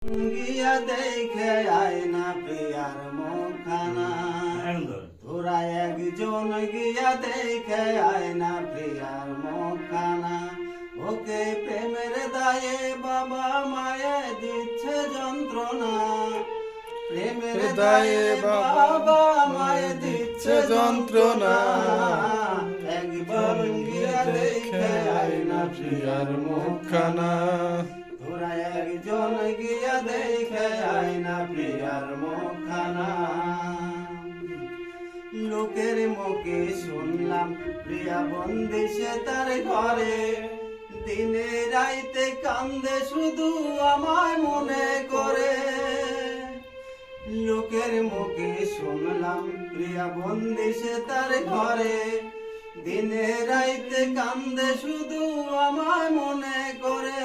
গিয়া দেখে আয় না প্রিয়ার মুখখানা, তোরা একজন গিয়া দেখে আয় না প্রিয়ার মুখখানা। ওকে প্রেমের দায়ে বাবা মায়ে দিচ্ছে যন্ত্রণা, প্রেমের দায়ে বাবা মায়ে দিচ্ছে যন্ত্রণা। একবার গিয়া দেখে আয় না প্রিয়ার মুখখানা, তোরা একজন গিয়া দেখে আয় না প্রিয়ার মুখখানা। লোকের মুখে শুনলাম প্রিয়া বন্দি সে তার ঘরে, দিনে রাইতে কান্দে শুধু আমায় মনে করে। লোকের মুখে শুনলাম প্রিয়া বন্দি সে তার ঘরে, দিনে রাইতে কান্দে শুধু আমায় মনে করে।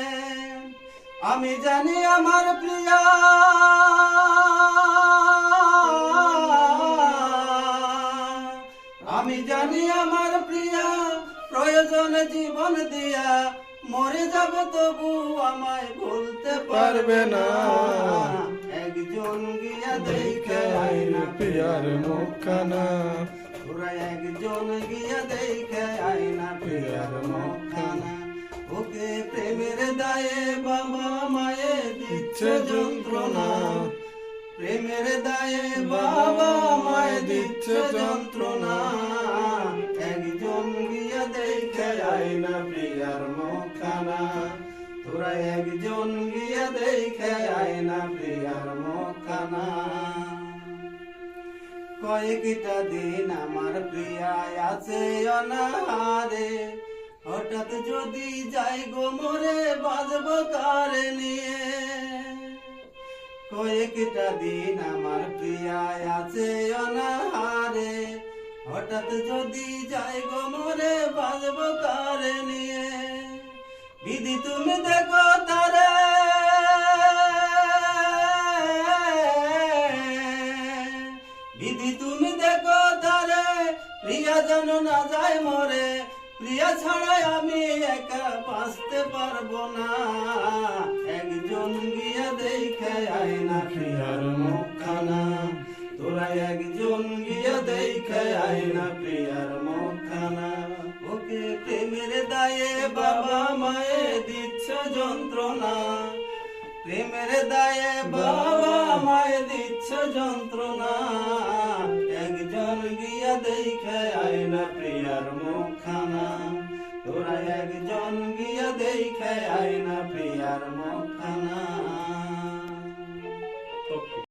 আমি জানি আমার প্রিয়া, আমি জানি আমার প্রিয়া প্রয়োজনে জীবন দিয়া মরে যাবে তবু আমায় ভুলতে পারবে না। একজন গিয়া দেখে আয় না প্রিয়ার মুখখানা, তোরা একজন গিয়া দেখে আয় না প্রিয়ার মুখখানা। ওকে প্রেমের দায়ে বাবা মায়ে দিচ্ছে যন্ত্রণা, প্রেমের দায়ে বাবা মায়ে দিচ্ছে যন্ত্রণা। একজন গিয়া দেখে আয় না প্রিয়ার মুখখানা, তোরা একজন গিয়া দেখে আয় না প্রিয়ার মুখখানা। কয়েকটা দিন আমার প্রিয়া আছে অনাহারে, হঠাৎ যদি যাই গো মরে বাজব কারে নিয়ে। কয়েকটা দিন আমার প্রিয়া আছে অনাহারে, হঠাৎ যদি যাই গো মরে বাজব কারে নিয়ে। বিধি তুমি দেখো তারে, বিধি তুমি দেখো তারে, প্রিয়া যেন না যায় মরে। প্রিয়া ছাড়াই আমি একা বাঁচতে পারবো না। একজন গিয়া দেখে আয় না প্রিয়ার মুখখানা, তোরা একজন গিয়া দেখে আয় না প্রিয়ার মুখখানা। ওকে প্রেমের দায়ে বাবা মায়ে দিচ্ছে যন্ত্রণা, প্রেমের দায়ে বাবা মায়ে দিচ্ছে যন্ত্রণা। একজন গিয়া দেখে আয় না প্রিয়ার মুখখানা, তোরা একজন গিয়া দেখে আয় না প্রিয়ার মুখখানা।